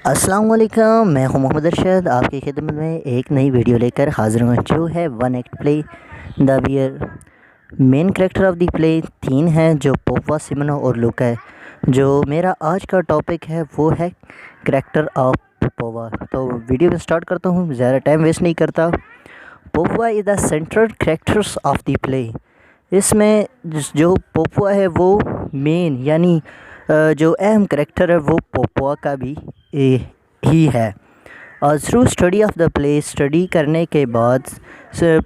अस्सलाम वालेकुम, मैं हूं मोहम्मद अरशद आपकी खिदमत में एक नई वीडियो लेकर हाज़िर हूँ जो है one act play the bear. Main character of the play 3 हैं जो पोपवा, सिमोना और लूका है। जो मेरा आज का टॉपिक है वो है करेक्टर ऑफ पोपवा। तो वीडियो में स्टार्ट करता हूँ, ज़्यादा टाइम वेस्ट नहीं करता। Popova is the central characters of the play. इसमें जो पोपवा है वो मेन यानी जो अहम करेक्टर है वो पोपवा का भी ही है। और through study of the play, study करने के बाद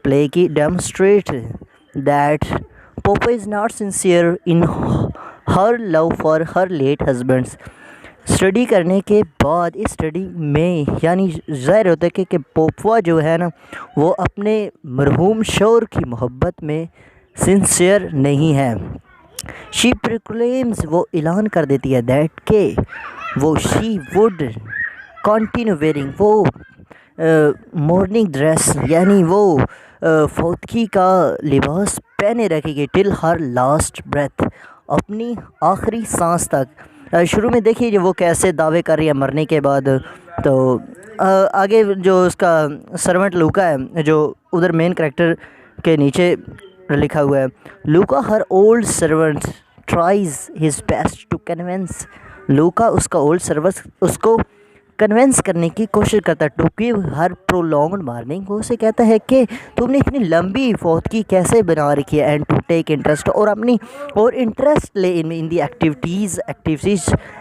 प्ले की demonstrate that Popova is not sincere in her love for her late husbands. Study करने के बाद इस स्टडी में यानी ज़ाहिर होता है कि पोपवा जो है ना वो अपने मरहूम शौहर की मोहब्बत में सिंसियर नहीं है। शी प्रोक्लेम्स, वो ऐलान कर देती है दैट के वो शी वुड कंटिन्यू वेयरिंग, वो मॉर्निंग ड्रेस यानी वो फौतगी का लिबास पहने रखेगी टिल हर लास्ट ब्रेथ, अपनी आखिरी सांस तक। शुरू में देखिए जो वो कैसे दावे कर रही है मरने के बाद। तो आगे जो उसका सर्वेंट लूका है जो उधर मेन करेक्टर के नीचे लिखा हुआ है, Luka her old servant tries his best to convince. Luka उसका ओल्ड सर्वेंट उसको कन्विंस करने की कोशिश करता है to give her prolonged mourning. वो उसे कहता है कि तुमने इतनी लंबी फौतगी कैसे बना रखी है, एंड टू टेक इंटरेस्ट, और अपनी और इंटरेस्ट ले in the activities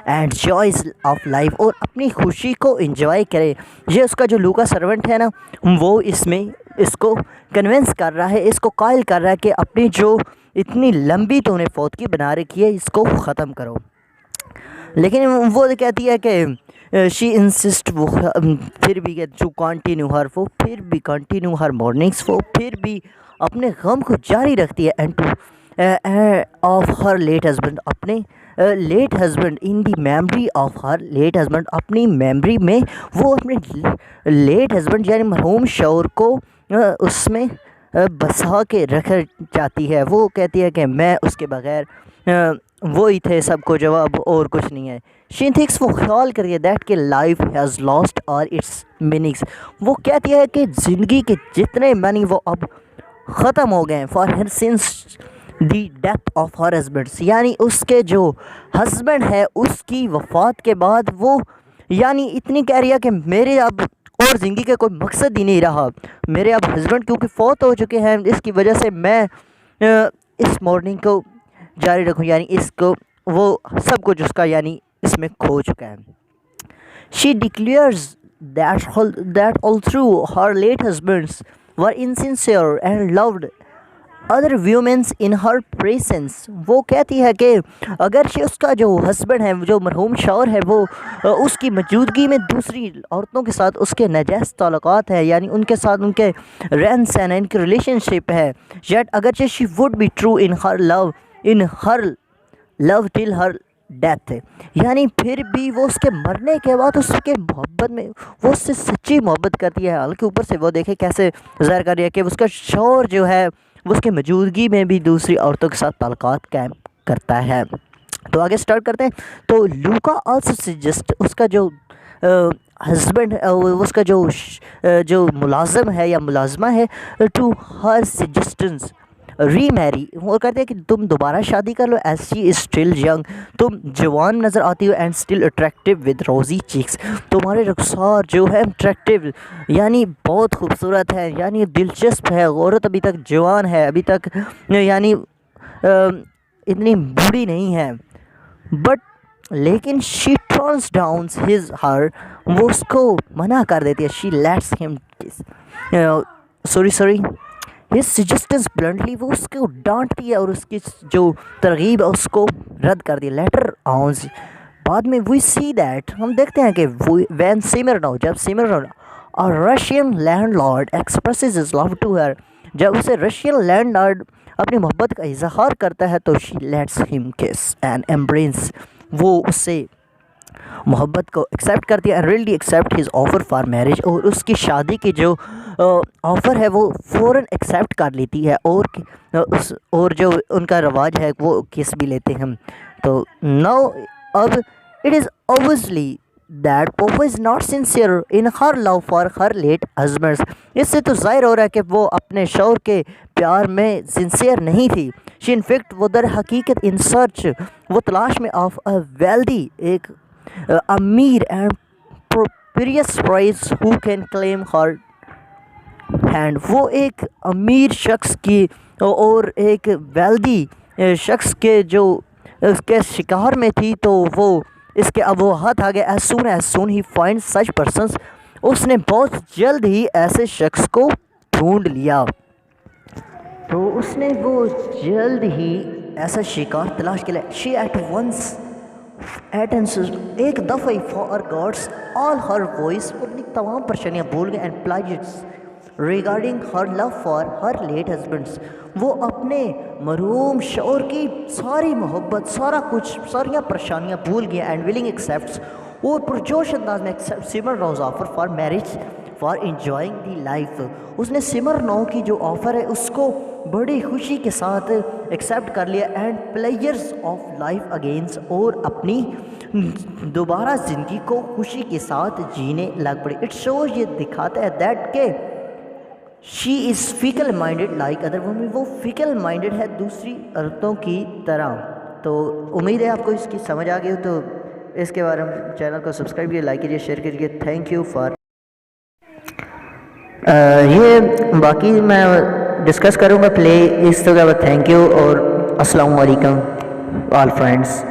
and joys of life, और अपनी खुशी को इंजॉय करे। ये उसका जो लूका सर्वेंट है ना वो इसमें इसको कन्विंस कर रहा है, इसको कायल कर रहा है कि अपनी जो इतनी लंबी तुमने फौतगी बना रखी है इसको ख़त्म करो। लेकिन वो कहती है कि शी इंसिस्ट, वो फिर भी टू कंटिन्यू हर, वो फिर भी कंटिन्यू हर मॉर्निंग्स, वो फिर भी अपने गम को जारी रखती है। And to of her late husband, अपने late husband in the memory of her late husband, अपनी मेमोरी में वो अपने लेट हस्बैंड यानी मरहूम शौहर को उसमें बसा के रख जाती है। वो कहती है कि मैं उसके बगैर वो ही थे सबको जवाब और कुछ नहीं है। शी थिंक्स, वो ख्याल करिए दैट के life has lost all it's meanings. वो कहती है कि ज़िंदगी के जितने मीनिंग वो अब ख़त्म हो गए for her since the death of her husband's, यानी उसके जो हस्बैंड है उसकी वफ़ात के बाद वो यानी इतनी कह रही है कि मेरे अब और ज़िंदगी का कोई मकसद ही नहीं रहा। मेरे अब हस्बैंड क्योंकि फ़ौत हो चुके हैं, इसकी वजह से मैं इस मॉर्निंग को जारी रखूँ, यानी इसको वो सब कुछ उसका यानी इसमें खो चुका है। She declares that all through her late husbands were insincere and loved other women in her presence. वो कहती है कि अगर से उसका जो हस्बैंड है, जो मरहूम शौहर है, वो उसकी मौजूदगी में दूसरी औरतों के साथ उसके नाजायज़ ताल्लुकात है, यानी उनके साथ उनके रहन सहन है, इनकी रिलेशनशिप है, येट अगर she would be true in her love till her death, यानी फिर भी वो उसके मरने के बाद उसके मोहब्बत में वो उससे सच्ची मोहब्बत करती है। हालांकि ऊपर से वो देखे कैसे ज़ाहिर कर रही है कि उसका शौहर जो है वो उसके मौजूदगी में भी दूसरी औरतों के साथ ताल्लुकात कायम करता है। तो आगे स्टार्ट करते हैं। तो लूका आल्सो सजेस्ट, उसका जो हस्बैंड उसका जो मुलाजम है या मुलाजमा है, टू हर सजेस्टेंस री मैरी, वो कहते हैं कि तुम दोबारा शादी कर लो, as she is still young, तुम जवान नज़र आती हो, and still attractive with rosy cheeks, तुम्हारे रुखसार जो है अट्रैक्टिव यानी बहुत खूबसूरत है, यानी दिलचस्प है, औरत अभी तक जवान है, अभी तक यानी इतनी बूढ़ी नहीं है। बट लेकिन she turns down his her, वो उसको मना कर देती है। She lets him sorry his suggestions bluntly, वो उसको डांटती है और उसकी जो तरगीब है उसको रद्द कर दी। लेटर ऑन्स, बाद में वी सी दैट, हम देखते हैं कि वैन सिमरनो, जब सिमरनो और Russian landlord expresses his love to her, जब उसे रशियन लैंडलॉर्ड अपनी मोहब्बत का इजहार करता है तो she lets him kiss and embrace, वो उससे मोहब्बत को एक्सेप्ट करती है, really accept his offer for marriage, और उसकी शादी की जो ऑफ़र है वो फ़ौरन एक्सेप्ट कर लेती है, और जो उनका रवाज है वो किस भी लेते हैं। तो नाउ अब it is obviously that Popa is not sincere in her love for her late husbands. इससे तो जाहिर हो रहा है कि वो अपने शौहर के प्यार में सिंसियर नहीं थी. शी इनफेक्ट वो दर हकीकत इन सर्च वो तलाश में ऑफ अ वेल्दी एक अमीर and prosperous prize who can claim her hand. वो एक अमीर शख्स की और एक वेल्दी शख्स के जो उसके शिकार में थी, तो वो इसके अब वो हाथ आ गया. एज सून ही फाइंड सच पर्सन्स, उसने बहुत जल्द ही ऐसे शख्स को ढूंढ लिया. तो उसने वो जल्द ही ऐसा शिकार तलाश के लिए शी एट वंस एक दफ़ा ही forgets all her vows, वो अपनी तमाम परेशानियाँ भूल गए and plies regarding her love for her late husbands. वो अपने मरहूम शौहर की सारी मोहब्बत सारा कुछ सारियाँ परेशानियाँ भूल गया एंड विलिंग एक्सेप्ट और पुरजोश अंदाज में accept Smirnov's offer for marriage for enjoying the life. उसने सिमर नौ की जो ऑफ़र है उसको बड़ी खुशी के साथ एक्सेप्ट कर लिया and players of life against, और अपनी दोबारा ज़िंदगी को खुशी के साथ जीने लग पड़ी. इट शोज ये दिखाता है दैट के she is fickle minded like other women, वो फिकल माइंडेड है दूसरी औरतों की तरह. तो उम्मीद है आपको इसकी समझ आ गई हो. तो इसके बारे में चैनल को सब्सक्राइब कीजिए, लाइक कीजिए, शेयर कीजिए. थैंक यू फॉर ये बाकी मैं डिस्कस करूँगा प्ले इस तरह. थैंक यू और अस्सलाम वालेकुम ऑल फ्रेंड्स.